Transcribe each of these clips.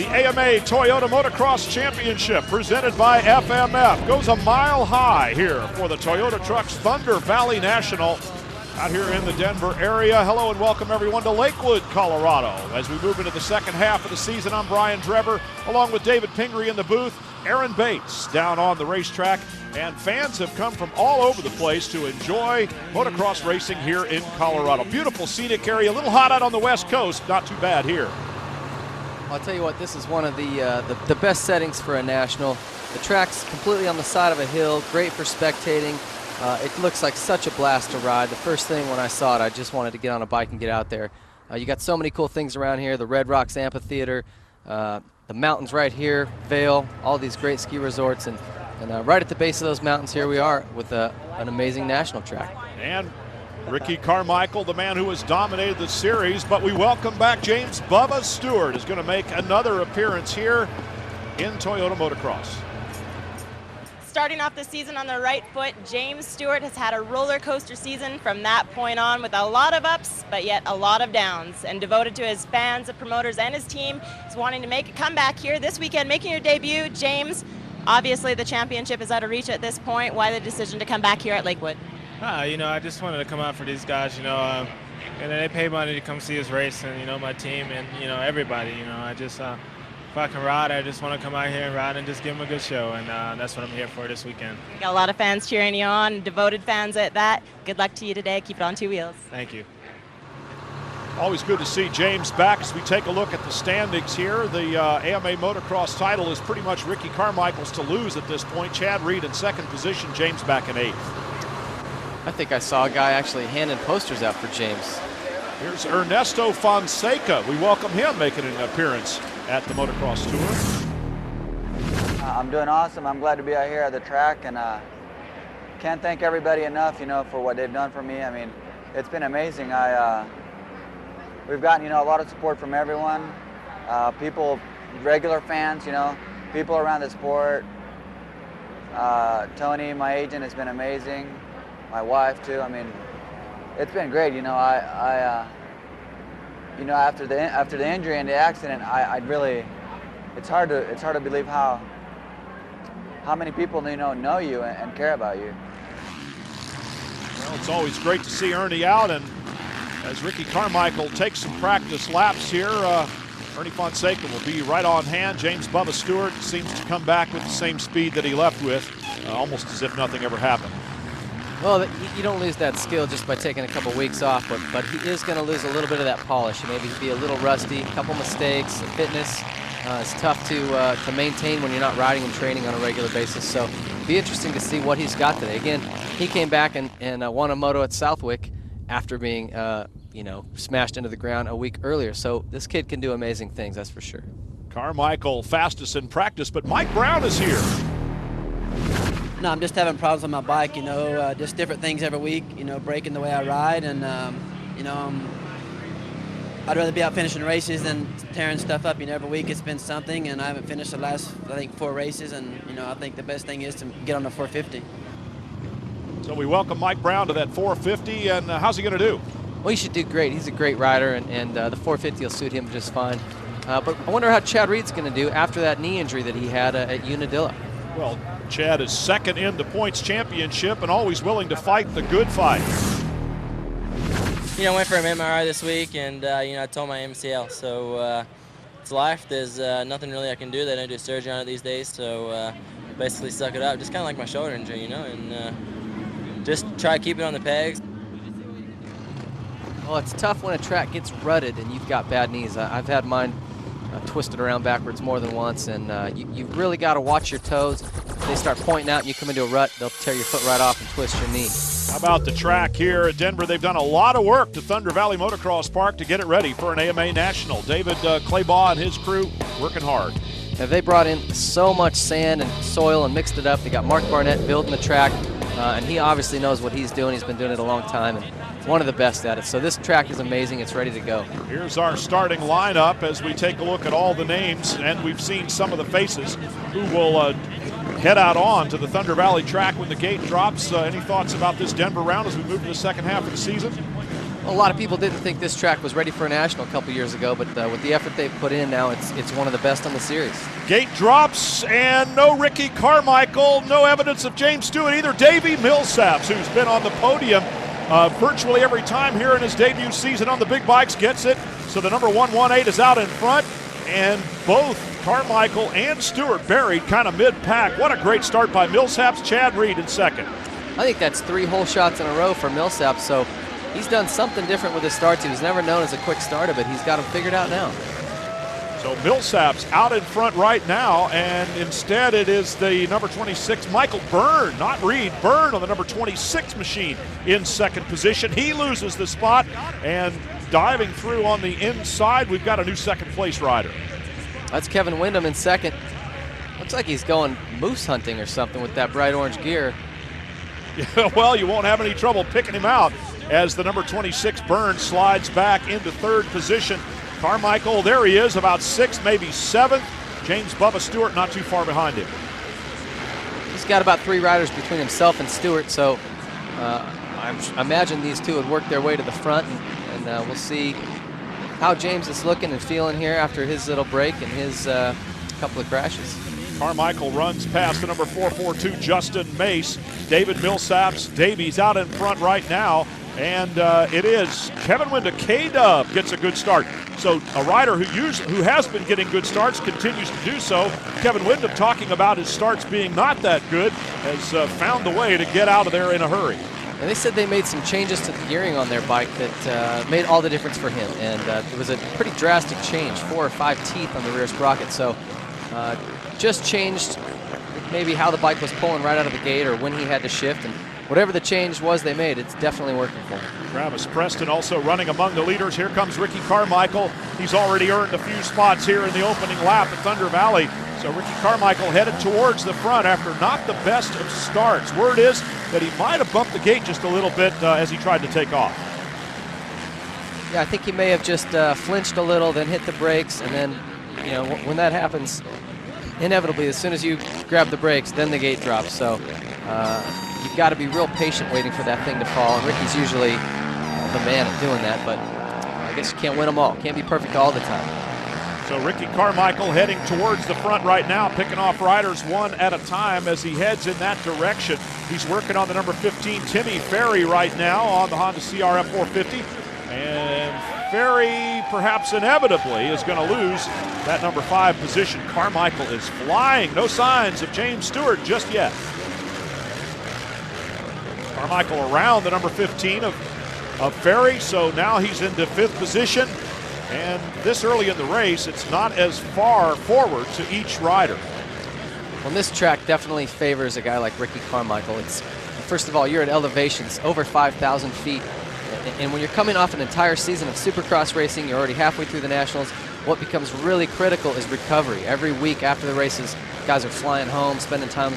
AMA Toyota Motocross Championship presented by FMF goes a mile high here for the Toyota Trucks ThunderValley National out here in the Denver area. Hello and welcome everyone to Lakewood, Colorado. As we move into the second half of the season, I'm Brian Drever along with David Pingree in the booth, Aaron Bates down on the racetrack, and fans have come from all over the place to enjoy motocross racing here in Colorado. Beautiful scenic area, a little hot out on the west coast, not too bad here. I'll tell you what, this is one of the best settings for a national. The track's completely on the side of a hill, great for spectating. It looks like such a blast to ride. The first thing when I saw it, I just wanted to get on a bike and get out there. You got so many cool things around here, the Red Rocks Amphitheater, the mountains right here, Vail, all these great ski resorts, and right at the base of those mountains here we are with an amazing national track. And Ricky Carmichael, the man who has dominated the series, but we welcome back James Bubba Stewart, is going to make another appearance here in Toyota Motocross. Starting off the season on the right foot, James Stewart has had a roller coaster season from that point on with a lot of ups, but yet a lot of downs. And devoted to his fans, the promoters, and his team, he's wanting to make a comeback here this weekend, making your debut. James, obviously the championship is out of reach at this point. Why the decision to come back here at Lakewood? I just wanted to come out for these guys, and they pay money to come see us race, and, my team and, everybody, I just, if I can ride, I just want to come out here and ride and just give them a good show, and that's what I'm here for this weekend. You got a lot of fans cheering you on, devoted fans at that. Good luck to you today. Keep it on two wheels. Thank you. Always good to see James back. As we take a look at the standings here, the AMA Motocross title is pretty much Ricky Carmichael's to lose at this point. Chad Reed in second position, James back in eighth. I think I saw a guy actually handing posters out for James. Here's Ernesto Fonseca. We welcome him making an appearance at the Motocross Tour. I'm doing awesome. I'm glad to be out here at the track, and can't thank everybody enough, for what they've done for me. I mean, it's been amazing. We've gotten, a lot of support from everyone, people, regular fans, people around the sport. Tony, my agent, has been amazing. My wife too. I mean, it's been great. After the injury and the accident, I really, it's hard to believe how many people know you and care about you. Well, it's always great to see Ernie out, and as Ricky Carmichael takes some practice laps here, Ernie Fonseca will be right on hand. James Bubba Stewart seems to come back with the same speed that he left with, almost as if nothing ever happened. Well, you don't lose that skill just by taking a couple weeks off, but he is going to lose a little bit of that polish. Maybe be a little rusty, a couple mistakes. The fitness is tough to maintain when you're not riding and training on a regular basis. So it'll be interesting to see what he's got today. Again, he came back and won a moto at Southwick after being smashed into the ground a week earlier. So this kid can do amazing things, that's for sure. Carmichael fastest in practice, but Mike Brown is here. No, I'm just having problems on my bike, just different things every week, breaking the way I ride, and, I'd rather be out finishing races than tearing stuff up. Every week it's been something, and I haven't finished the last, 4 races, and, I think the best thing is to get on the 450. So we welcome Mike Brown to that 450, and how's he going to do? Well, he should do great. He's a great rider, and the 450 will suit him just fine. But I wonder how Chad Reed's going to do after that knee injury that he had at Unadilla. Well, Chad is second in the points championship and always willing to fight the good fight. I went for an MRI this week, and I told my MCL. So it's life. There's nothing really I can do. They don't do surgery on it these days. So basically suck it up. Just kind of like my shoulder injury, and just try to keep it on the pegs. Well, it's tough when a track gets rutted and you've got bad knees. I've had mine twisted around backwards more than once, and you've really got to watch your toes. If they start pointing out and you come into a rut, they'll tear your foot right off and twist your knee. How about the track here at Denver? They've done a lot of work to ThunderValley Motocross Park to get it ready for an AMA National. David Claybaugh and his crew working hard. Now, they brought in so much sand and soil and mixed it up. They got Mark Barnett building the track, and he obviously knows what he's doing. He's been doing it a long time, and one of the best at it. So this track is amazing. It's ready to go. Here's our starting lineup as we take a look at all the names, and we've seen some of the faces who will head out on to the ThunderValley track when the gate drops. Any thoughts about this Denver round as we move to the second half of the season? A lot of people didn't think this track was ready for a national a couple years ago, but with the effort they've put in now, it's one of the best on the series. Gate drops, and no Ricky Carmichael, no evidence of James Stewart either. Davey Millsaps, who's been on the podium virtually every time here in his debut season on the big bikes, gets it. So the number 118 is out in front, and both Carmichael and Stewart buried kind of mid-pack. What a great start by Millsaps. Chad Reed in second. I think that's 3 hole shots in a row for Millsaps, so he's done something different with his starts. He was never known as a quick starter, but he's got them figured out now. So Millsaps out in front right now, and instead it is the number 26, Michael Byrne, not Reed, Byrne on the number 26 machine in second position. He loses the spot, and diving through on the inside, we've got a new second place rider. That's Kevin Windham in second. Looks like he's going moose hunting or something with that bright orange gear. Well, you won't have any trouble picking him out as the number 26 Byrne slides back into third position. Carmichael, there he is, about 6th, maybe 7th. James Bubba Stewart not too far behind him. He's got about 3 riders between himself and Stewart, so I imagine these two would work their way to the front, and we'll see how James is looking and feeling here after his little break and his couple of crashes. Carmichael runs past the number 442 Justin Mace. David Millsaps, Davies out in front right now, and it is Kevin Windham. K-Dub gets a good start. So a rider who has been getting good starts continues to do so. Kevin Windham, talking about his starts being not that good, has found a way to get out of there in a hurry. And they said they made some changes to the gearing on their bike that made all the difference for him. And it was a pretty drastic change, 4 or 5 teeth on the rear sprocket. So just changed maybe how the bike was pulling right out of the gate or when he had to shift. And whatever the change was they made, it's definitely working for him. Travis Preston also running among the leaders. Here comes Ricky Carmichael. He's already earned a few spots here in the opening lap at Thunder Valley. So Ricky Carmichael headed towards the front after not the best of starts. Word is that he might have bumped the gate just a little bit as he tried to take off. Yeah, I think he may have just flinched a little, then hit the brakes, and then, you know, when that happens, inevitably, as soon as you grab the brakes, then the gate drops. So you've got to be real patient waiting for that thing to fall. And Ricky's usually the man at doing that, but I guess you can't win them all. Can't be perfect all the time. So Ricky Carmichael heading towards the front right now, picking off riders one at a time as he heads in that direction. He's working on the number 15, Timmy Ferry, right now on the Honda CRF 450. And Ferry, perhaps inevitably, is going to lose that number 5 position. Carmichael is flying. No signs of James Stewart just yet. Carmichael around the number 15 of Ferry, so now he's into 5th position. And this early in the race, it's not as far forward to each rider. Well, this track definitely favors a guy like Ricky Carmichael. It's, first of all, you're at elevations over 5,000 feet. And when you're coming off an entire season of Supercross racing, you're already halfway through the Nationals, what becomes really critical is recovery. Every week after the races, guys are flying home, spending time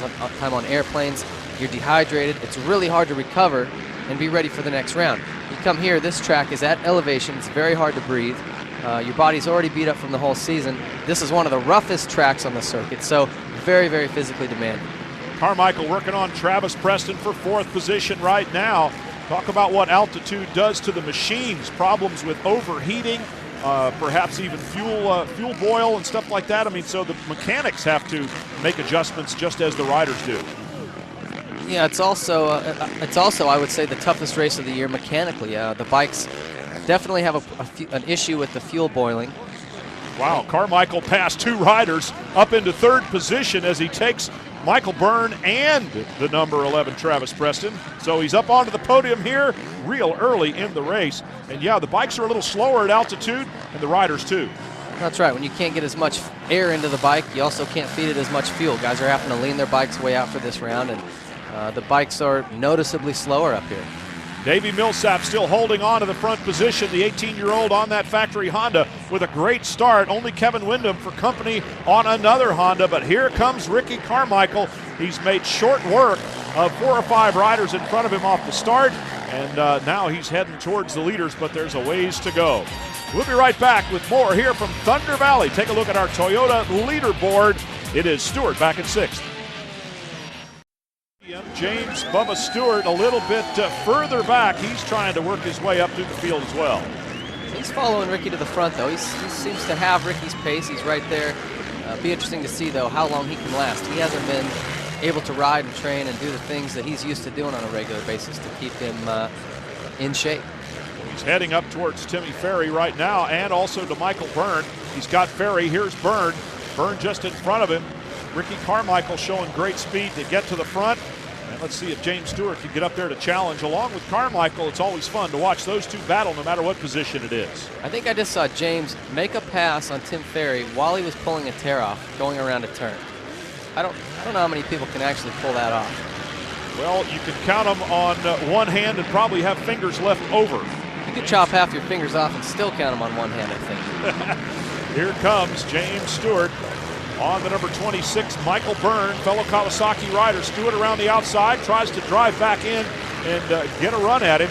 on airplanes. You're dehydrated. It's really hard to recover and be ready for the next round. You come here, this track is at elevation. It's very hard to breathe. Your body's already beat up from the whole season. This is one of the roughest tracks on the circuit, so very, very physically demanding. Carmichael working on Travis Preston for 4th position right now. Talk about what altitude does to the machines. Problems with overheating, perhaps even fuel boil and stuff like that. I mean, so the mechanics have to make adjustments just as the riders do. Yeah, it's also I would say the toughest race of the year mechanically. The bikes definitely have an issue with the fuel boiling. Wow, Carmichael passed 2 riders up into 3rd position as he takes Michael Byrne and the number 11 Travis Preston. So he's up onto the podium here real early in the race. And yeah, the bikes are a little slower at altitude, and the riders too. That's right. When you can't get as much air into the bike, you also can't feed it as much fuel. Guys are having to lean their bikes way out for this round, and the bikes are noticeably slower up here. Davey Millsap still holding on to the front position, the 18-year-old on that factory Honda with a great start. Only Kevin Windham for company on another Honda, but here comes Ricky Carmichael. He's made short work of 4 or 5 riders in front of him off the start, and now he's heading towards the leaders, but there's a ways to go. We'll be right back with more here from Thunder Valley. Take a look at our Toyota leaderboard. It is Stewart back at 6th. James Bubba Stewart a little bit further back. He's trying to work his way up through the field as well. He's following Ricky to the front, though. He seems to have Ricky's pace. He's right there. Be interesting to see, though, how long he can last. He hasn't been able to ride and train and do the things that he's used to doing on a regular basis to keep him in shape. He's heading up towards Timmy Ferry right now, and also to Michael Byrne. He's got Ferry. Here's Byrne. Byrne just in front of him. Ricky Carmichael showing great speed to get to the front. And let's see if James Stewart can get up there to challenge. Along with Carmichael, it's always fun to watch those two battle no matter what position it is. I think I just saw James make a pass on Tim Ferry while he was pulling a tear off, going around a turn. I don't know how many people can actually pull that off. Well, you can count them on one hand and probably have fingers left over. You could chop half your fingers off and still count them on one hand, I think. Here comes James Stewart on the number 26, Michael Byrne, fellow Kawasaki rider. Stewart around the outside, tries to drive back in and get a run at him.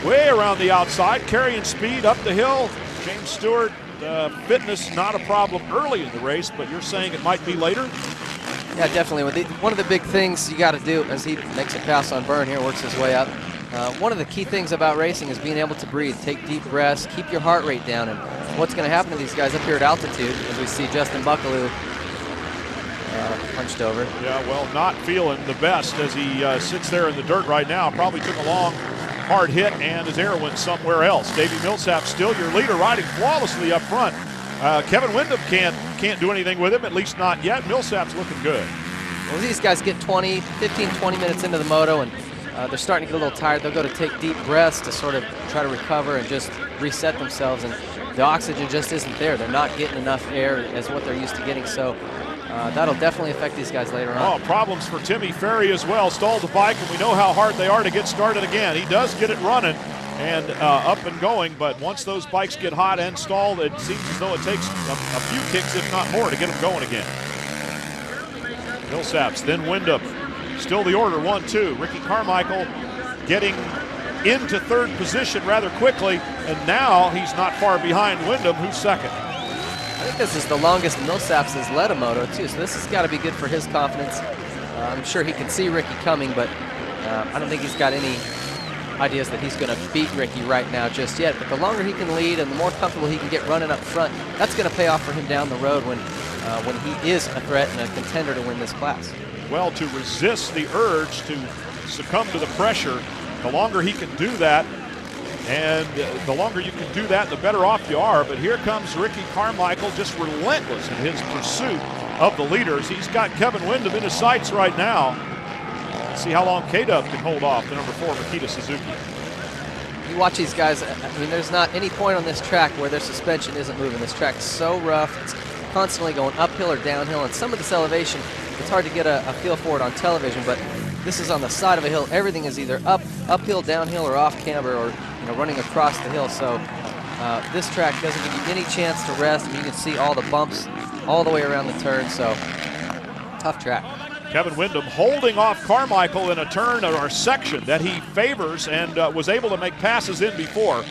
Way around the outside, carrying speed up the hill. James Stewart, fitness not a problem early in the race, but you're saying it might be later? Yeah, definitely. One of the big things you got to do as he makes a pass on Byrne here, works his way up. One of the key things about racing is being able to breathe, take deep breaths, keep your heart rate down. And what's going to happen to these guys up here at altitude, as we see Justin Buckaloo punched over. Yeah, well, not feeling the best as he sits there in the dirt right now. Probably took a long, hard hit, and his air went somewhere else. Davey Millsap still your leader, riding flawlessly up front. Kevin Windham can't do anything with him, at least not yet. Millsap's looking good. Well, these guys get 15, 20 minutes into the moto, and they're starting to get a little tired. They'll go to take deep breaths to sort of try to recover and just reset themselves, and the oxygen just isn't there. They're not getting enough air as what they're used to getting, so that'll definitely affect these guys later on. Oh, problems for Timmy Ferry as well. Stalled the bike, and we know how hard they are to get started again. He does get it running and up and going, but once those bikes get hot and stalled, it seems as though it takes a few kicks, if not more, to get them going again. Millsaps, then Windham. Still the order, 1-2. Ricky Carmichael getting into third position rather quickly, and now he's not far behind Windham, who's second. I think this is the longest Millsaps has led a moto, too, so this has got to be good for his confidence. I'm sure he can see Ricky coming, but I don't think he's got any ideas that he's going to beat Ricky right now just yet. But the longer he can lead and the more comfortable he can get running up front, that's going to pay off for him down the road when he is a threat and a contender to win this class. Well, to resist the urge to succumb to the pressure, the longer he can do that, and the longer you can do that, the better off you are. But here comes Ricky Carmichael, just relentless in his pursuit of the leaders. He's got Kevin Windham in his sights right now. Let's see how long K-Dub can hold off the number 4 Makita Suzuki. You watch these guys, I mean, there's not any point on this track where their suspension isn't moving. This track's so rough, it's constantly going uphill or downhill, and some of this elevation, it's hard to get a feel for it on television, but this is on the side of a hill. Everything is either uphill, downhill, or off camber, or running across the hill. So this track doesn't give you any chance to rest. I mean, you can see all the bumps all the way around the turn, so tough track. Kevin Windham holding off Carmichael in a turn or a section that he favors and was able to make passes in before.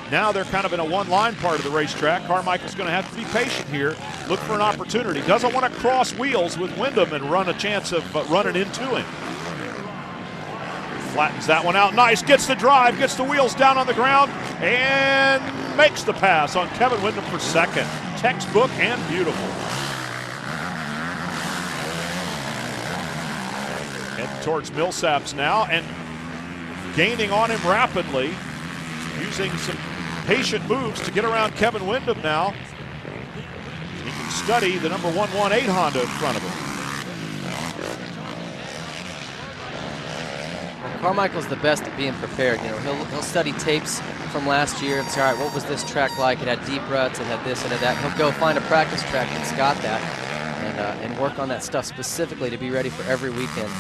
Now they're kind of in a one-line part of the racetrack. Carmichael's going to have to be patient here, look for an opportunity. Doesn't want to cross wheels with Windham and run a chance of running into him. Flattens that one out nice, gets the drive, gets the wheels down on the ground, and makes the pass on Kevin Windham for second. Textbook and beautiful. Heading towards Millsaps now and gaining on him rapidly, using some patient moves to get around Kevin Windham now. He can study the number 118 Honda in front of him. Carmichael's the best at being prepared. He'll study tapes from last year and say, all right, what was this track like? It had deep ruts, it had this, it had that. He'll go find a practice track that's got that and work on that stuff specifically to be ready for every weekend.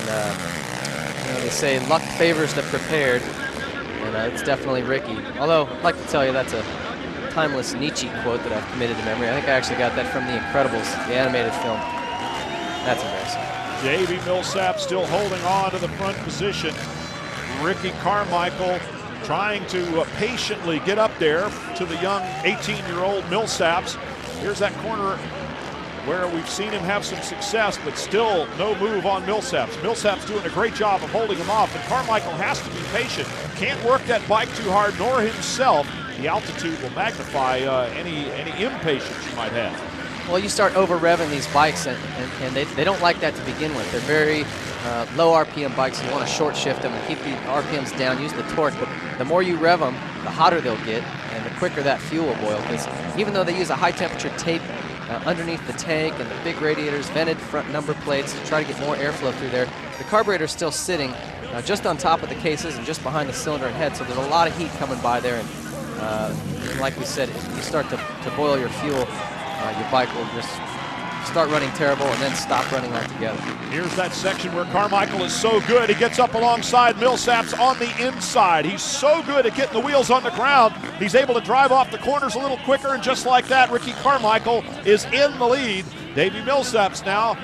And they say luck favors the prepared, and it's definitely Ricky. Although, I'd like to tell you that's a timeless Nietzsche quote that I've committed to memory. I think I actually got that from The Incredibles, the animated film. That's embarrassing. Davey Millsap still holding on to the front position. Ricky Carmichael trying to patiently get up there to the young 18-year-old Millsaps. Here's that corner where we've seen him have some success, but still no move on Millsaps. Millsaps doing a great job of holding him off, and Carmichael has to be patient. Can't work that bike too hard, nor himself. The altitude will magnify any impatience you might have. Well, you start over-revving these bikes, and they don't like that to begin with. They're very low RPM bikes. You want to short shift them and keep the RPMs down, use the torque. But the more you rev them, the hotter they'll get, and the quicker that fuel will boil. Because even though they use a high-temperature tape underneath the tank and the big radiators, vented front number plates to try to get more airflow through there, the carburetor is still sitting just on top of the cases and just behind the cylinder and head. So there's a lot of heat coming by there. And like we said, if you start to boil your fuel, your bike will just start running terrible and then stop running altogether. Here's that section where Carmichael is so good. He gets up alongside Millsaps on the inside. He's so good at getting the wheels on the ground. He's able to drive off the corners a little quicker, and just like that, Ricky Carmichael is in the lead. Davey Millsaps now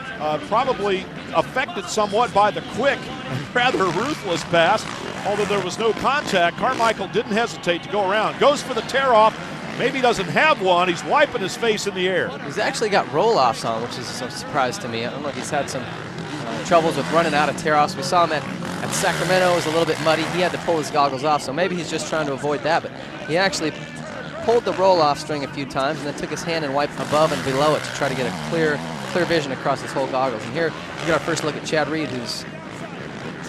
probably affected somewhat by the quick and rather ruthless pass. Although there was no contact, Carmichael didn't hesitate to go around. Goes for the tear-off. Maybe doesn't have one. He's wiping his face in the air. He's actually got roll-offs on, which is a surprise to me. I don't know if he's had some troubles with running out of tear-offs. We saw him at Sacramento. It was a little bit muddy. He had to pull his goggles off, so maybe he's just trying to avoid that. But he actually pulled the roll-off string a few times and then took his hand and wiped above and below it to try to get a clear vision across his whole goggles. And here we get our first look at Chad Reed, who's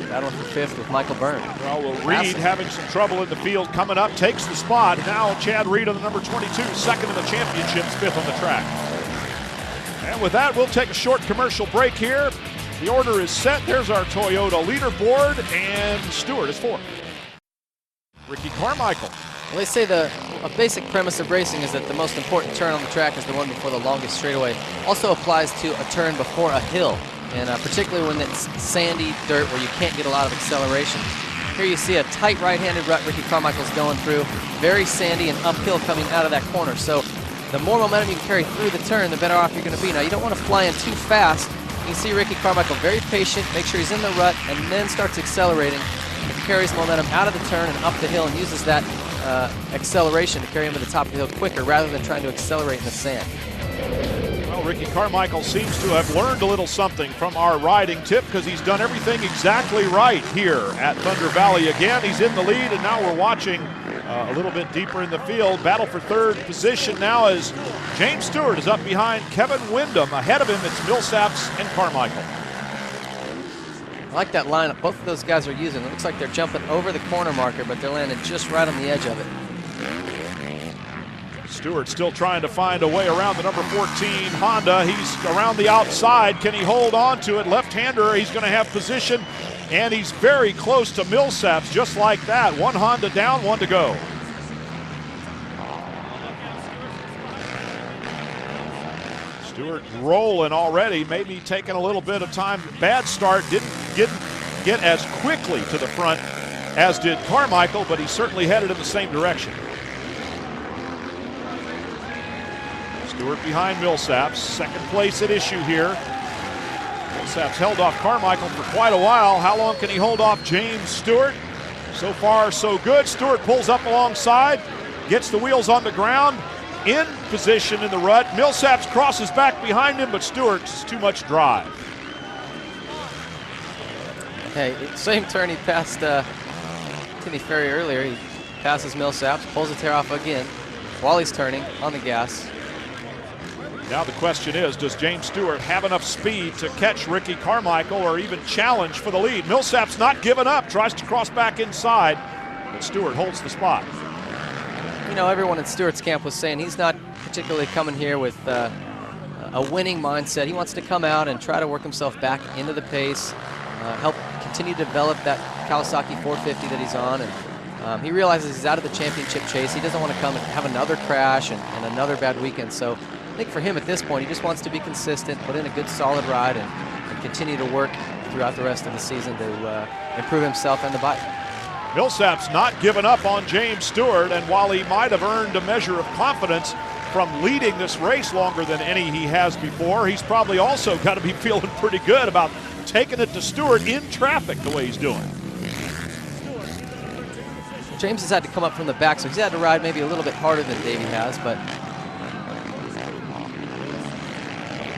battling for fifth with Michael Byrne. Well, Reed having some trouble in the field coming up, takes the spot. Now Chad Reed on the number 22, second in the championships, fifth on the track. And with that, we'll take a short commercial break here. The order is set. There's our Toyota leaderboard, and Stewart is fourth. Ricky Carmichael. Well, they say a basic premise of racing is that the most important turn on the track is the one before the longest straightaway. Also applies to a turn before a hill, and particularly when it's sandy dirt where you can't get a lot of acceleration. Here you see a tight right-handed rut Ricky Carmichael's going through, very sandy and uphill coming out of that corner. So the more momentum you can carry through the turn, the better off you're going to be. Now, you don't want to fly in too fast. You can see Ricky Carmichael very patient, make sure he's in the rut, and then starts accelerating. He carries momentum out of the turn and up the hill and uses that acceleration to carry him to the top of the hill quicker rather than trying to accelerate in the sand. Well, Ricky Carmichael seems to have learned a little something from our riding tip, because he's done everything exactly right here at Thunder Valley again. He's in the lead, and now we're watching a little bit deeper in the field. Battle for third position now as James Stewart is up behind Kevin Windham. Ahead of him, it's Millsaps and Carmichael. I like that lineup both of those guys are using. It looks like they're jumping over the corner marker, but they're landing just right on the edge of it. Stewart still trying to find a way around the number 14 Honda. He's around the outside. Can he hold on to it? Left-hander, he's going to have position, and he's very close to Millsaps just like that. One Honda down, one to go. Stewart rolling already, maybe taking a little bit of time. Bad start, didn't get as quickly to the front as did Carmichael, but he certainly headed in the same direction. Stewart behind Millsaps, second place at issue here. Millsaps held off Carmichael for quite a while. How long can he hold off James Stewart? So far, so good. Stewart pulls up alongside, gets the wheels on the ground, in position in the rut. Millsaps crosses back behind him, but Stewart's too much drive. Hey, same turn he passed Timmy Ferry earlier. He passes Millsaps, pulls the tear off again while he's turning on the gas. Now the question is, does James Stewart have enough speed to catch Ricky Carmichael or even challenge for the lead? Millsaps not giving up, tries to cross back inside, but Stewart holds the spot. You know, everyone in Stewart's camp was saying he's not particularly coming here with a winning mindset. He wants to come out and try to work himself back into the pace, help continue to develop that Kawasaki 450 that he's on, and he realizes he's out of the championship chase. He doesn't want to come and have another crash and another bad weekend. So I think for him at this point, he just wants to be consistent, put in a good solid ride, and continue to work throughout the rest of the season to improve himself and the bike. Millsaps not giving up on James Stewart, and while he might have earned a measure of confidence from leading this race longer than any he has before, he's probably also got to be feeling pretty good about taking it to Stewart in traffic the way he's doing. James has had to come up from the back, so he's had to ride maybe a little bit harder than Davey has, but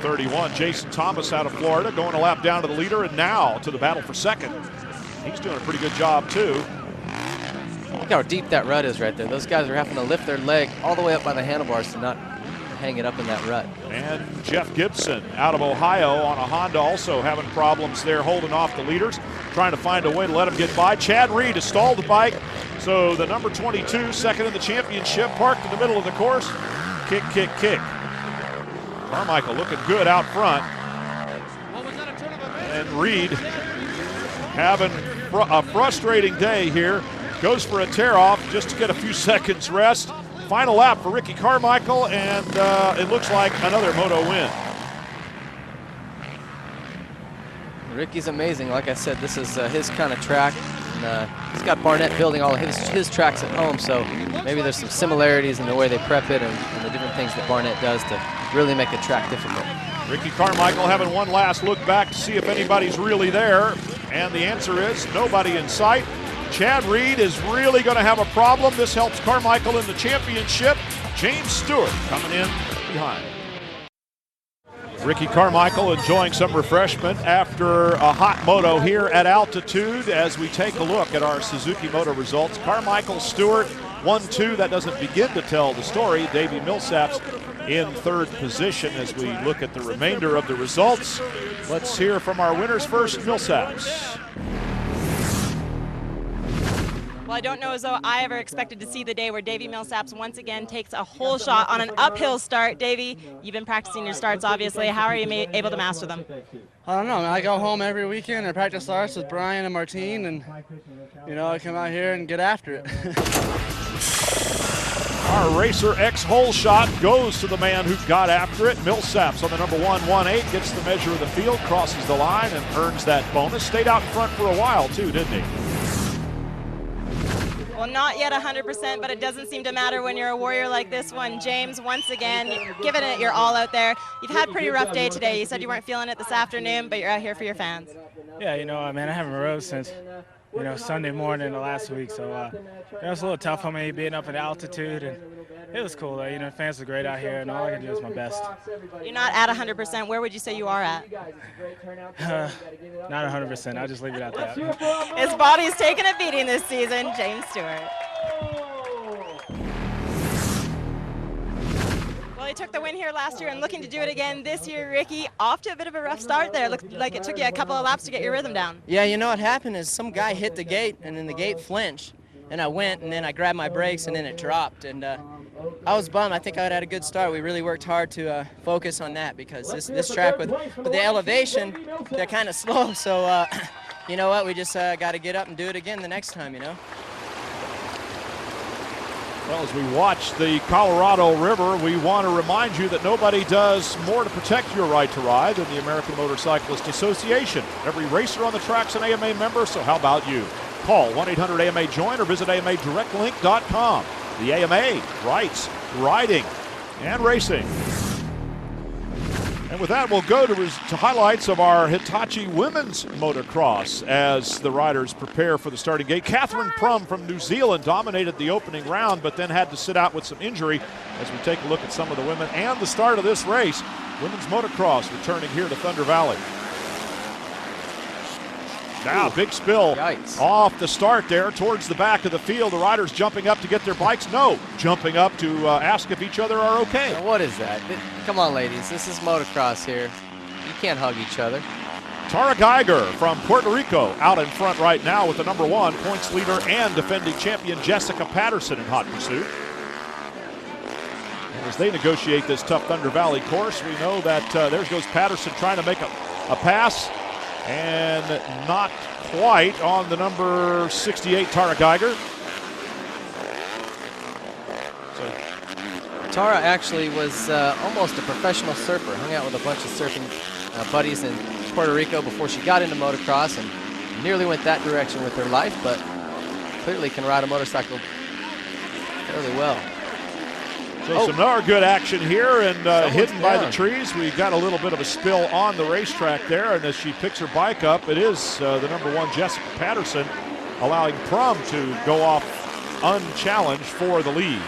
31. Jason Thomas out of Florida going a lap down to the leader and now to the battle for second. He's doing a pretty good job too. Look how deep that rut is right there. Those guys are having to lift their leg all the way up by the handlebars to not hang it up in that rut. And Jeff Gibson out of Ohio on a Honda also having problems there holding off the leaders, trying to find a way to let him get by. Chad Reed has stalled the bike, so the number 22, second in the championship, parked in the middle of the course. Kick, kick, kick. Carmichael looking good out front. And Reed having a frustrating day here. Goes for a tear-off just to get a few seconds rest. Final lap for Ricky Carmichael, and it looks like another moto win. Ricky's amazing. Like I said, this is his kind of track. And, he's got Barnett building all of his tracks at home, so maybe there's some similarities in the way they prep it and the different things that Barnett does to really make the track difficult. Ricky Carmichael having one last look back to see if anybody's really there, and the answer is nobody in sight. Chad Reed is really going to have a problem. This helps Carmichael in the championship. James Stewart coming in behind. Ricky Carmichael enjoying some refreshment after a hot moto here at altitude as we take a look at our Suzuki Moto results. Carmichael, Stewart, 1-2. That doesn't begin to tell the story. Davey Millsaps in third position as we look at the remainder of the results. Let's hear from our winners first, Millsaps. Well, I don't know as though I ever expected to see the day where Davey Millsaps once again takes a whole shot on an uphill start. Davey, you've been practicing your starts, obviously. How are you able to master them? I don't know, man. I go home every weekend and practice starts with Brian and Martine, and, you know, I come out here and get after it. Our Racer X hole shot goes to the man who got after it. Millsaps on the number 118 gets the measure of the field, crosses the line, and earns that bonus. Stayed out in front for a while, too, didn't he? Well, not yet 100%, but it doesn't seem to matter when you're a warrior like this one. James, once again, giving it your all out there. You've had a pretty rough day today. You said you weren't feeling it this afternoon, but you're out here for your fans. Yeah, you know, man, I haven't rode since, you know, Sunday morning of last week, so it was a little tough for me being up at altitude, and it was cool. You know, the fans are great out here, and all I can do is my best. You're not at 100%. Where would you say you are at? Not 100%. I'll just leave it at that. His body's taking a beating this season, James Stewart. Well, he took the win here last year and looking to do it again this year. Ricky, off to a bit of a rough start there. Looked like it took you a couple of laps to get your rhythm down. Yeah, you know what happened is some guy hit the gate, and then the gate flinched. And I went, and then I grabbed my brakes, and then it dropped. And I was bummed. I think I had a good start. We really worked hard to focus on that because this track with the elevation, they're kind of slow. So, you know what? We just got to get up and do it again the next time, you know? Well, as we watch the Colorado River, we want to remind you that nobody does more to protect your right to ride than the American Motorcyclist Association. Every racer on the track's an AMA member, so how about you? Call 1-800-AMA-JOIN or visit AMADirectLink.com. The AMA, rights, riding, and racing. And with that, we'll go to highlights of our Hitachi women's motocross as the riders prepare for the starting gate. Catherine Prum from New Zealand dominated the opening round, but then had to sit out with some injury as we take a look at some of the women and the start of this race. Women's motocross returning here to Thunder Valley. Now, big spill off the start there towards the back of the field. The riders jumping up to get their bikes. No, jumping up to ask if each other are okay. Now, what is that? Come on, ladies. This is motocross here. You can't hug each other. Tara Geiger from Puerto Rico out in front right now with the number 1 points leader and defending champion Jessica Patterson in hot pursuit. And as they negotiate this tough Thunder Valley course, we know that there goes Patterson trying to make a pass. And not quite on the number 68, Tara Geiger. So Tara actually was almost a professional surfer. Hung out with a bunch of surfing buddies in Puerto Rico before she got into motocross and nearly went that direction with her life, but clearly can ride a motorcycle fairly well. So some more good action here, and hidden by the trees. We got a little bit of a spill on the racetrack there, and as she picks her bike up, it is the number 1 Jessica Patterson allowing Prum to go off unchallenged for the lead.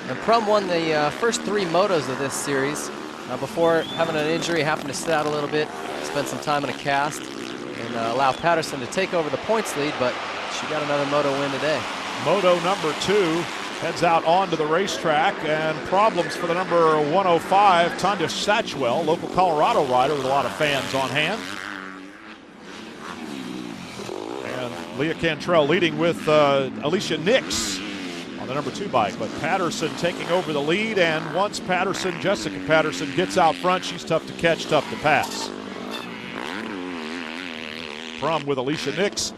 And Prum won the first 3 motos of this series. before having an injury, having to sit out a little bit, spend some time in a cast, and allow Patterson to take over the points lead, but she got another moto win today. Moto number 2 heads out onto the racetrack, and problems for the number 105, Tanya Satchwell, local Colorado rider with a lot of fans on hand. And Leah Cantrell leading with Alicia Nix on the number 2 bike, but Patterson taking over the lead, and once Jessica Patterson gets out front, she's tough to catch, tough to pass. Prum with Alicia Nix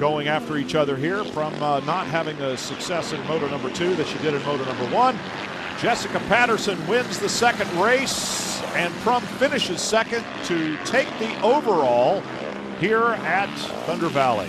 going after each other here. Prum not having a success in moto number 2 that she did in moto number 1. Jessica Patterson wins the second race, and Prum finishes second to take the overall here at Thunder Valley.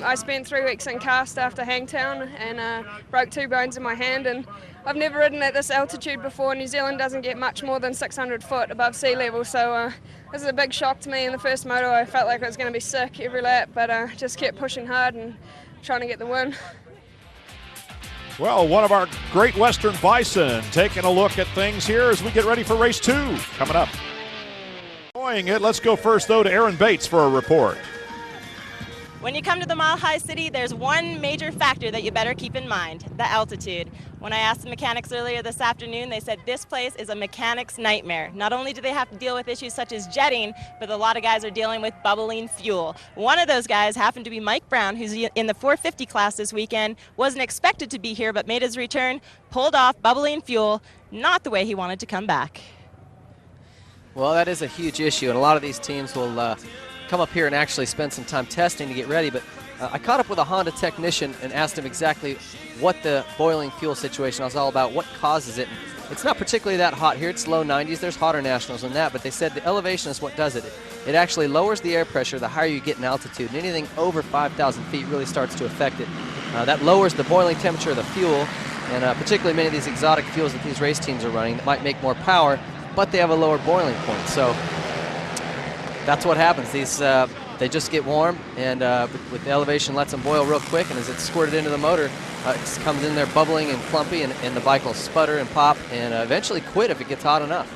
I spent 3 weeks in cast after Hangtown and broke 2 bones in my hand, and I've never ridden at this altitude before. New Zealand doesn't get much more than 600 foot above sea level, so this is a big shock to me. In the first moto I felt like I was going to be sick every lap, but just kept pushing hard and trying to get the win. Well, one of our great Western Bison taking a look at things here as we get ready for race 2 coming up. Enjoying it. Let's go first, though, to Aaron Bates for a report. When you come to the Mile High City, there's one major factor that you better keep in mind, the altitude. When I asked the mechanics earlier this afternoon, they said this place is a mechanic's nightmare. Not only do they have to deal with issues such as jetting, but a lot of guys are dealing with bubbling fuel. One of those guys happened to be Mike Brown, who's in the 450 class this weekend, wasn't expected to be here, but made his return, pulled off bubbling fuel, not the way he wanted to come back. Well, that is a huge issue, and a lot of these teams will come up here and actually spend some time testing to get ready, but I caught up with a Honda technician and asked him exactly what the boiling fuel situation was all about, what causes it. It's not particularly that hot here. It's low 90s. There's hotter nationals than that, but they said the elevation is what does it. It actually lowers the air pressure the higher you get in altitude, and anything over 5,000 feet really starts to affect it. That lowers the boiling temperature of the fuel, and particularly many of these exotic fuels that these race teams are running that might make more power, but they have a lower boiling point. So that's what happens. These they just get warm, and with the elevation lets them boil real quick, and as it's squirted into the motor, it comes in there bubbling and clumpy, and the bike will sputter and pop and eventually quit if it gets hot enough.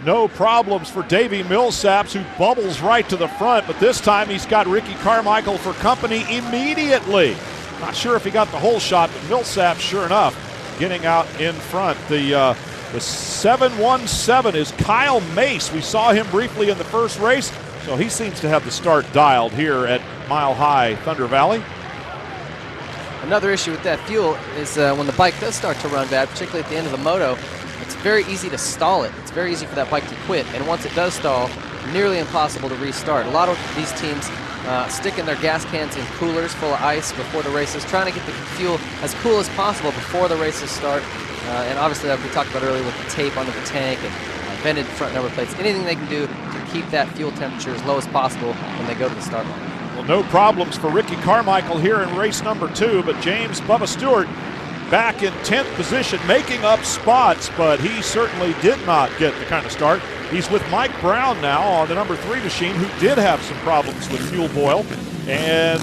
No problems for Davey Millsaps, who bubbles right to the front, but this time he's got Ricky Carmichael for company immediately. Not sure if he got the whole shot, but Millsaps, sure enough, getting out in front. The 717 is Kyle Mace. We saw him briefly in the first race, so he seems to have the start dialed here at Mile High Thunder Valley. Another issue with that fuel is when the bike does start to run bad, particularly at the end of the moto, it's very easy to stall it. It's very easy for that bike to quit, and once it does stall, nearly impossible to restart. A lot of these teams stick in their gas cans in coolers full of ice before the races, trying to get the fuel as cool as possible before the races start. And obviously, like we talked about earlier with the tape under the tank and vented front number plates, anything they can do to keep that fuel temperature as low as possible when they go to the start line. Well, no problems for Ricky Carmichael here in race number 2, but James Bubba Stewart back in 10th position, making up spots, but he certainly did not get the kind of start. He's with Mike Brown now on the number 3 machine, who did have some problems with fuel boil. And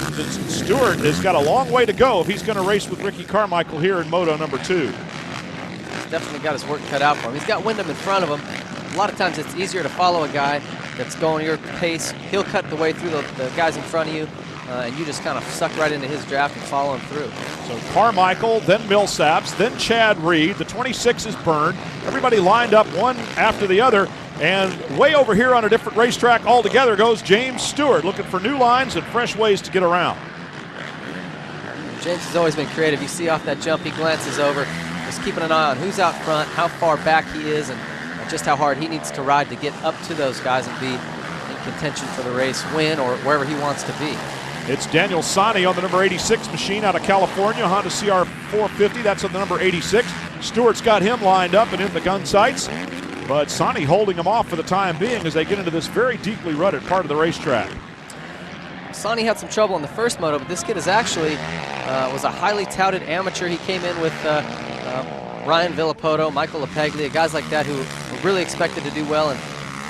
Stewart has got a long way to go if he's going to race with Ricky Carmichael here in moto number 2. He's definitely got his work cut out for him. He's got Wyndham in front of him. A lot of times it's easier to follow a guy that's going your pace. He'll cut the way through the guys in front of you, and you just kind of suck right into his draft and follow him through. So Carmichael, then Millsaps, then Chad Reed. The 26 is burned. Everybody lined up one after the other. And way over here on a different racetrack altogether goes James Stewart, looking for new lines and fresh ways to get around. James has always been creative. You see off that jump, he glances over, just keeping an eye on who's out front, how far back he is, and just how hard he needs to ride to get up to those guys and be in contention for the race, win, or wherever he wants to be. It's Daniel Sani on the number 86 machine out of California, Honda CR 450. That's on the number 86. Stewart's got him lined up and in the gun sights, but Sani holding him off for the time being as they get into this very deeply rutted part of the racetrack. Sani had some trouble in the first moto, but this kid is actually was a highly touted amateur. He came in with Ryan Villapoto, Michael LaPaglia, guys like that who were really expected to do well. And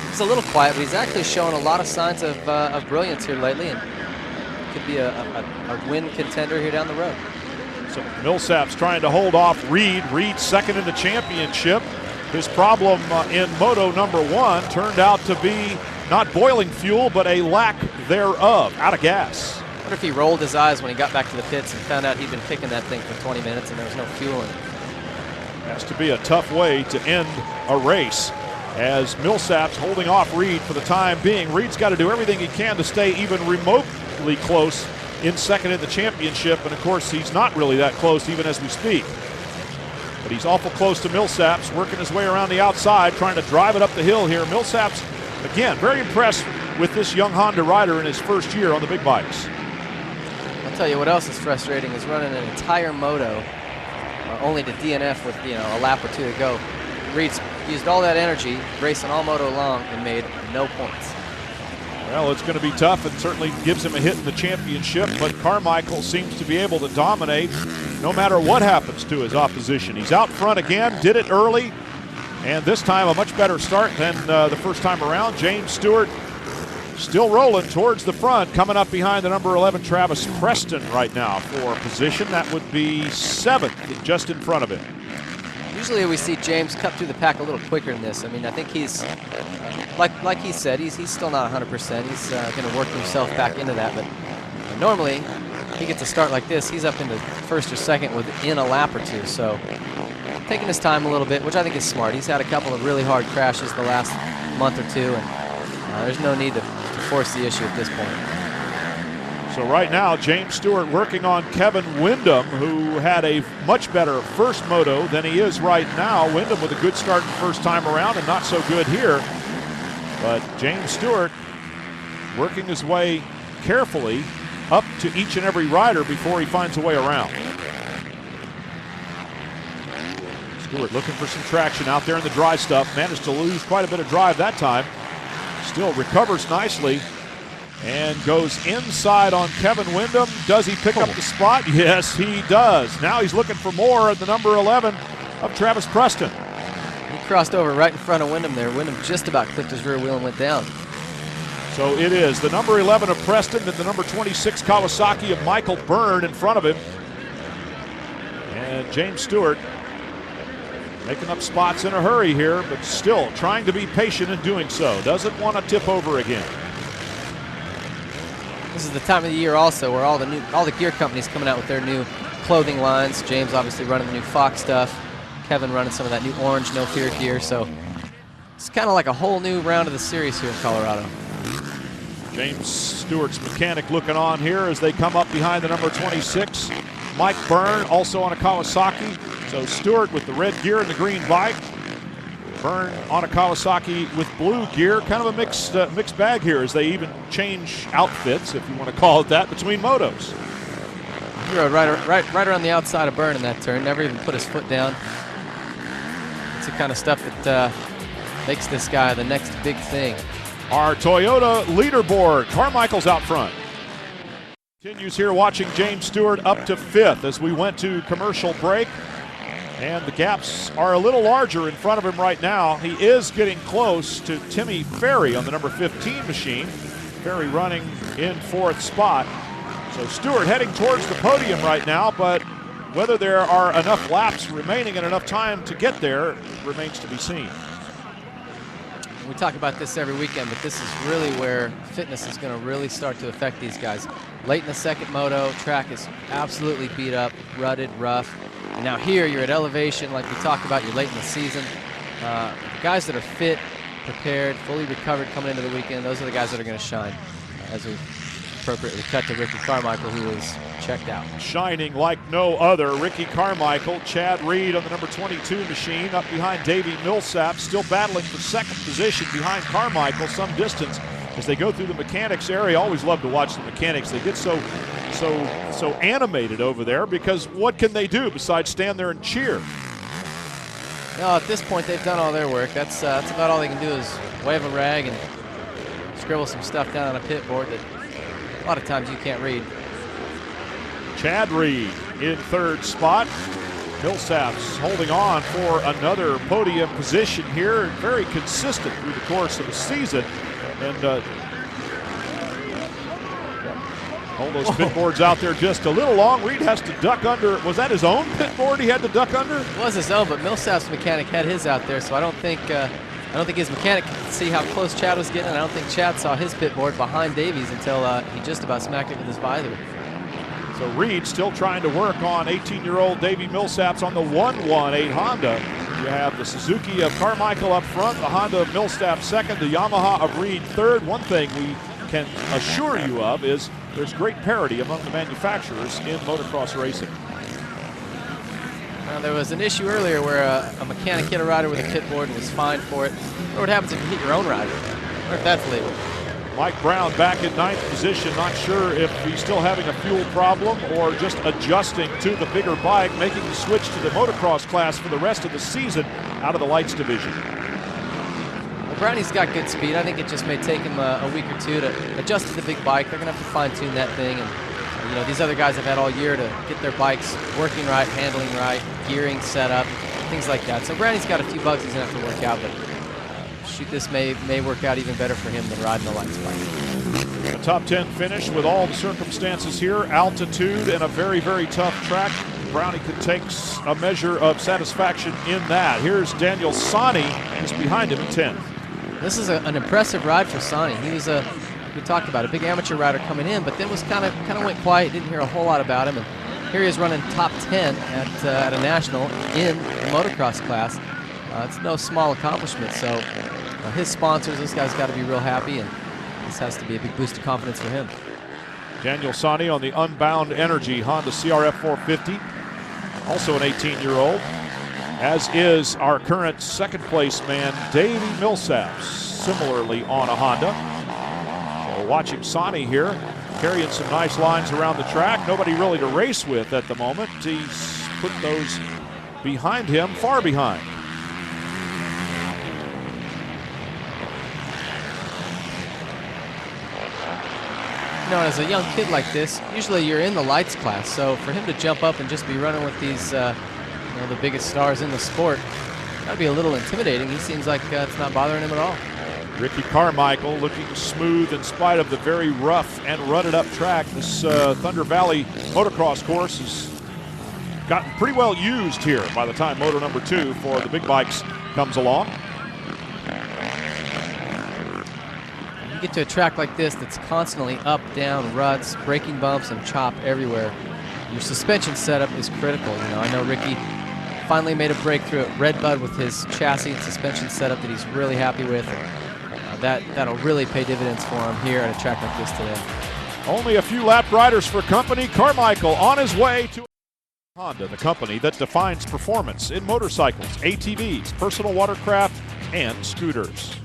he's a little quiet, but he's actually shown a lot of signs of brilliance here lately, and could be a win contender here down the road. So Millsaps trying to hold off Reed. Reed second in the championship. His problem in Moto number 1 turned out to be not boiling fuel, but a lack thereof, out of gas. I wonder if he rolled his eyes when he got back to the pits and found out he'd been kicking that thing for 20 minutes and there was no fuel in it. Has to be a tough way to end a race, as Millsap's holding off Reed for the time being. Reed's got to do everything he can to stay even remotely close in second in the championship, and of course he's not really that close even as we speak. But he's awful close to Millsap's, working his way around the outside, trying to drive it up the hill here. Millsap's, again, very impressed with this young Honda rider in his first year on the big bikes. I'll tell you what else is frustrating is running an entire moto only to DNF with a lap or 2 to go. Reed's used all that energy racing all moto long and made no points. Well, it's going to be tough. It certainly gives him a hit in the championship, but Carmichael seems to be able to dominate no matter what happens to his opposition. He's out front again, did it early, and this time a much better start than the first time around. James Stewart still rolling towards the front, coming up behind the number 11 Travis Preston right now for position. That would be 7th, just in front of him. Usually we see James cut through the pack a little quicker than this. I mean, I think he's, like he said, he's still not 100%. He's going to work himself back into that. But normally, he gets a start like this, he's up into first or second within a lap or 2. So taking his time a little bit, which I think is smart. He's had a couple of really hard crashes the last month or 2, and there's no need to force the issue at this point. So right now, James Stewart working on Kevin Windham, who had a much better first moto than he is right now. Windham with a good start the first time around and not so good here. But James Stewart working his way carefully up to each and every rider before he finds a way around. Stewart looking for some traction out there in the dry stuff. Managed to lose quite a bit of drive that time. Still recovers nicely and goes inside on Kevin Windham. Does he pick up the spot? Yes, he does. Now he's looking for more at the number 11 of Travis Preston. He crossed over right in front of Windham there. Windham just about clipped his rear wheel and went down. So it is the number 11 of Preston and the number 26 Kawasaki of Michael Byrne in front of him. And James Stewart making up spots in a hurry here, but still trying to be patient in doing so. Doesn't want to tip over again. This is the time of the year also where all the gear companies coming out with their new clothing lines. James obviously running the new Fox stuff. Kevin running some of that new orange No Fear gear. So it's kind of like a whole new round of the series here in Colorado. James Stewart's mechanic looking on here as they come up behind the number 26. Mike Byrne also on a Kawasaki. So Stewart with the red gear and the green bike. Byrne on a Kawasaki with blue gear. Kind of a mixed bag here as they even change outfits, if you want to call it that, between motos. He rode right around the outside of Byrne in that turn. Never even put his foot down. It's the kind of stuff that makes this guy the next big thing. Our Toyota leaderboard. Carmichael's out front. Continues here watching James Stewart up to 5th as we went to commercial break. And the gaps are a little larger in front of him right now. He is getting close to Timmy Ferry on the number 15 machine. Ferry running in 4th spot. So Stewart heading towards the podium right now, but whether there are enough laps remaining and enough time to get there remains to be seen. We talk about this every weekend, but this is really where fitness is going to really start to affect these guys. Late in the second moto, track is absolutely beat up, rutted, rough. And now here you're at elevation like we talked about, you're late in the season. The guys that are fit, prepared, fully recovered coming into the weekend, those are the guys that are going to shine, as we appropriately cut to Ricky Carmichael, who is checked out. Shining like no other, Ricky Carmichael. Chad Reed on the number 22 machine up behind Davey Millsap, still battling for second position behind Carmichael some distance as they go through the mechanics area. Always love to watch the mechanics. They get so animated over there because what can they do besides stand there and cheer? No, at this point they've done all their work. That's about all they can do is wave a rag and scribble some stuff down on a pit board that a lot of times you can't read. Chad Reed in 3rd spot. Millsap's holding on for another podium position here. Very consistent through the course of the season. And Hold those pit boards out there just a little long. Reed has to duck under. Was that his own pit board he had to duck under? It was his own, but Millsap's mechanic had his out there, so I don't think his mechanic could see how close Chad was getting, and I don't think Chad saw his pit board behind Davies until he just about smacked it with his visor. So Reed still trying to work on 18-year-old Davey Millsaps on the 118 Honda. You have the Suzuki of Carmichael up front, the Honda of Millsap second, the Yamaha of Reed third. One thing we can assure you of is there's great parity among the manufacturers in motocross racing. Now, there was an issue earlier where a mechanic hit a rider with a pit board and was fined for it. I wonder what happens if you hit your own rider. I wonder if that's legal. Mike Brown back in 9th position, not sure if he's still having a fuel problem or just adjusting to the bigger bike, making the switch to the motocross class for the rest of the season out of the lights division. Well, Brownie's got good speed. I think it just may take him a week or two to adjust to the big bike. They're going to have to fine-tune that thing. And these other guys have had all year to get their bikes working right, handling right, gearing set up, things like that. So Brownie's got a few bugs he's going to have to work out, but shoot, this may work out even better for him than riding the lights bike. A top 10 finish with all the circumstances here, altitude and a very, very tough track. Brownie could take a measure of satisfaction in that. Here's Daniel Sani, who's behind him in 10th. This is an impressive ride for Sani. He was we talked about a big amateur rider coming in, but then was kind of went quiet. Didn't hear a whole lot about him, and here he is running top 10 at a national in the motocross class. It's no small accomplishment. So his sponsors, this guy's got to be real happy, and this has to be a big boost of confidence for him. Daniel Sani on the Unbound Energy Honda CRF 450, also an 18-year-old, as is our current second place man, Davey Millsaps, similarly on a Honda. So watching Sani here, carrying some nice lines around the track. Nobody really to race with at the moment. He's put those behind him, far behind. As a young kid like this, usually you're in the lights class, so for him to jump up and just be running with these, the biggest stars in the sport, that'd be a little intimidating. He seems like it's not bothering him at all. Ricky Carmichael looking smooth in spite of the very rough and rutted up track. This Thunder Valley motocross course has gotten pretty well used here by the time moto number 2 for the big bikes comes along. You get to a track like this that's constantly up, down, ruts, braking bumps, and chop everywhere. Your suspension setup is critical. I know Ricky finally made a breakthrough at Redbud with his chassis and suspension setup that he's really happy with. That'll really pay dividends for him here at a track like this today. Only a few lap riders for company. Carmichael on his way to Honda, the company that defines performance in motorcycles, ATVs, personal watercraft, and scooters.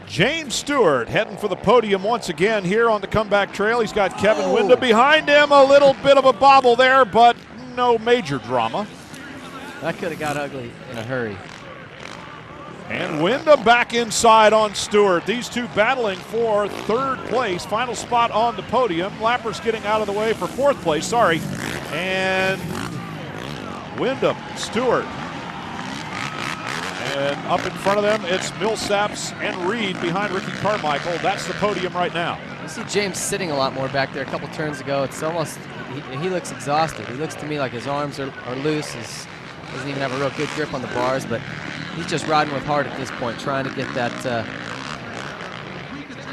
James Stewart heading for the podium once again here on the comeback trail. He's got Kevin Wyndham behind him. A little bit of a bobble there, but no major drama. That could have got ugly in a hurry. And Wyndham back inside on Stewart. These two battling for third place. Final spot on the podium. Lappers getting out of the way for fourth place, sorry. And Wyndham, Stewart. And up in front of them, it's Millsaps and Reed behind Ricky Carmichael. That's the podium right now. You see James sitting a lot more back there a couple turns ago. It's almost, he looks exhausted. He looks to me like his arms are loose. Doesn't even have a real good grip on the bars, but he's just riding with heart at this point, trying to get that,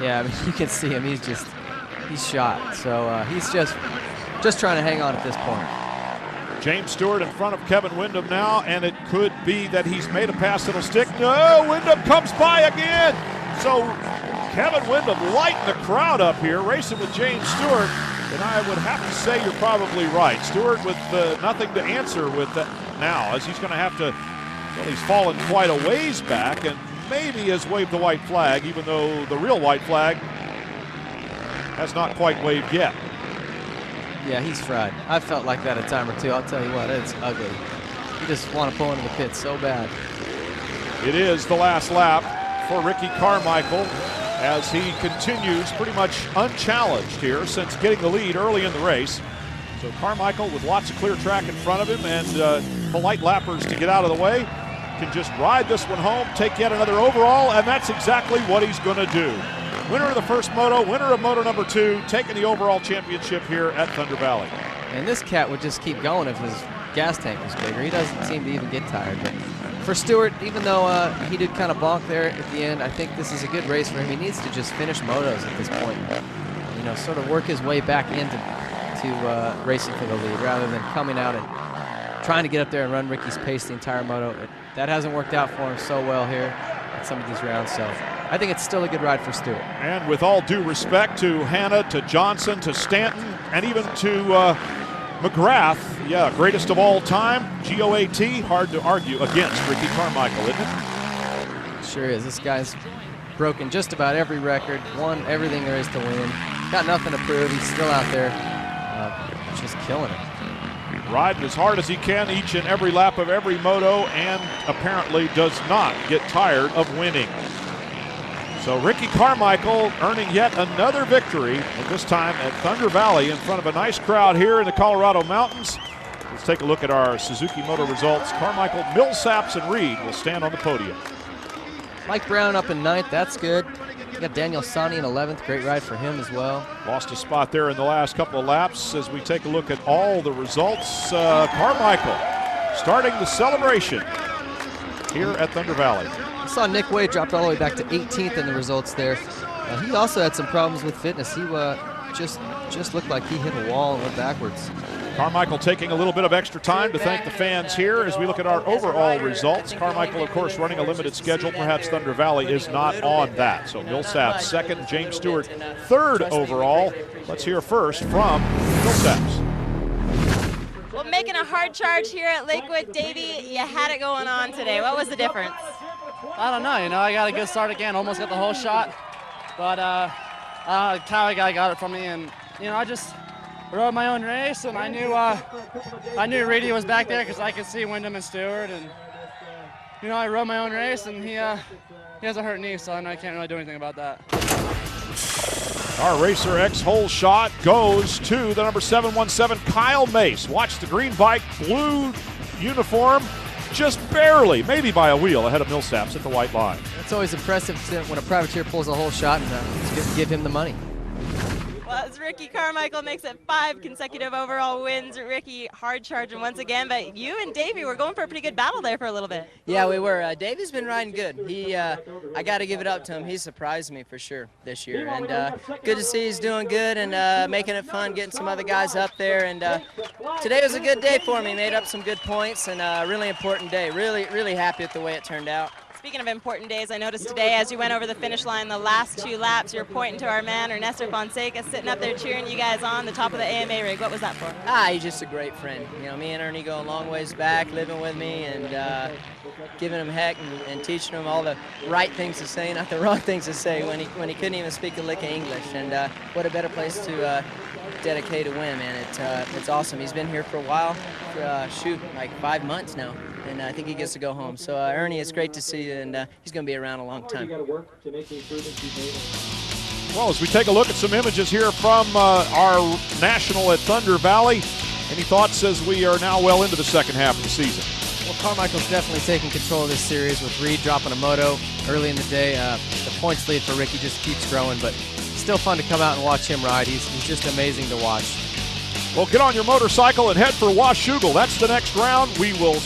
yeah, I mean, you can see him, he's shot. So he's just trying to hang on at this point. James Stewart in front of Kevin Wyndham now, and it could be that he's made a pass that'll stick. No, Wyndham comes by again. So Kevin Wyndham lighting the crowd up here, racing with James Stewart. And I would have to say you're probably right. Stewart with nothing to answer with that now, as he's going to have to, well, he's fallen quite a ways back and maybe has waved the white flag, even though the real white flag has not quite waved yet. Yeah, he's fried. I've felt like that a time or two. I'll tell you what, it's ugly. You just want to pull into the pit so bad. It is the last lap for Ricky Carmichael as he continues pretty much unchallenged here since getting the lead early in the race. So Carmichael with lots of clear track in front of him and polite lappers to get out of the way can just ride this one home, take yet another overall, and that's exactly what he's going to do. winner of the first moto, winner of moto number 2, taking the overall championship here at Thunder Valley. And this cat would just keep going if his gas tank was bigger. He doesn't seem to even get tired. But for Stewart, even though he did kind of bonk there at the end, I think this is a good race for him. He needs to just finish motos at this point. You know, sort of work his way back into racing for the lead rather than coming out and trying to get up there and run Ricky's pace the entire moto. That hasn't worked out for him so well here at some of these rounds. So I think it's still a good ride for Stewart. And with all due respect to Hanna, to Johnson, to Stanton, and even to McGrath, yeah, greatest of all time, GOAT, hard to argue against Ricky Carmichael, isn't it? Sure is. This guy's broken just about every record, won everything there is to win. Got nothing to prove. He's still out there just killing it. Riding as hard as he can each and every lap of every moto, and apparently does not get tired of winning. So Ricky Carmichael earning yet another victory, and this time at Thunder Valley in front of a nice crowd here in the Colorado Mountains. Let's take a look at our Suzuki Moto results. Carmichael, Millsaps, and Reed will stand on the podium. Mike Brown up in 9th, that's good. You got Daniel Sani in 11th, great ride for him as well. Lost a spot there in the last couple of laps. As we take a look at all the results, Carmichael starting the celebration here at Thunder Valley. I saw Nick Wade dropped all the way back to 18th in the results there. He also had some problems with fitness. He just looked like he hit a wall and went backwards. Carmichael taking a little bit of extra time to thank the fans here as we look at our overall results. Carmichael, of course, running a limited schedule. Perhaps Thunder Valley is not on that. So Millsaps second, James Stewart third overall. Let's hear first from Millsaps. Well, making a hard charge here at Lakewood, Davey, you had it going on today. What was the difference? I don't know, I got a good start again, almost got the whole shot, but Cowie guy got it from me, and I just rode my own race, and I knew Reedy was back there because I could see Wyndham and Stewart, and I rode my own race, and he has a hurt knee, so I can't really do anything about that. Our Racer X hole shot goes to the number 717, Kyle Mace. Watch the green bike, blue uniform, just barely, maybe by a wheel, ahead of Millsaps at the white line. It's always impressive when a privateer pulls a whole shot and give him the money. Well, as Ricky Carmichael makes it 5 consecutive overall wins. Ricky hard charging once again, but you and Davey were going for a pretty good battle there for a little bit. Yeah, we were. Davey's been riding good. I got to give it up to him. He surprised me for sure this year, and good to see he's doing good and making it fun, getting some other guys up there. And today was a good day for me. Made up some good points, and a really important day. Really happy with the way it turned out. Speaking of important days, I noticed today as you went over the finish line the last 2 laps, you're pointing to our man, Ernesto Fonseca, sitting up there cheering you guys on the top of the AMA rig. What was that for? He's just a great friend. Me and Ernie go a long ways back, living with me and giving him heck and teaching him all the right things to say, not the wrong things to say when he couldn't even speak a lick of English. And what a better place to dedicate a win, man. It's awesome. He's been here for a while, like 5 months now. And I think he gets to go home. So Ernie, it's great to see you, and he's going to be around a long time. Well, as we take a look at some images here from our National at Thunder Valley, any thoughts as we are now well into the second half of the season? Well, Carmichael's definitely taking control of this series with Reed dropping a moto early in the day. The points lead for Ricky just keeps growing, but still fun to come out and watch him ride. He's just amazing to watch. Well, get on your motorcycle and head for Washougal. That's the next round. We will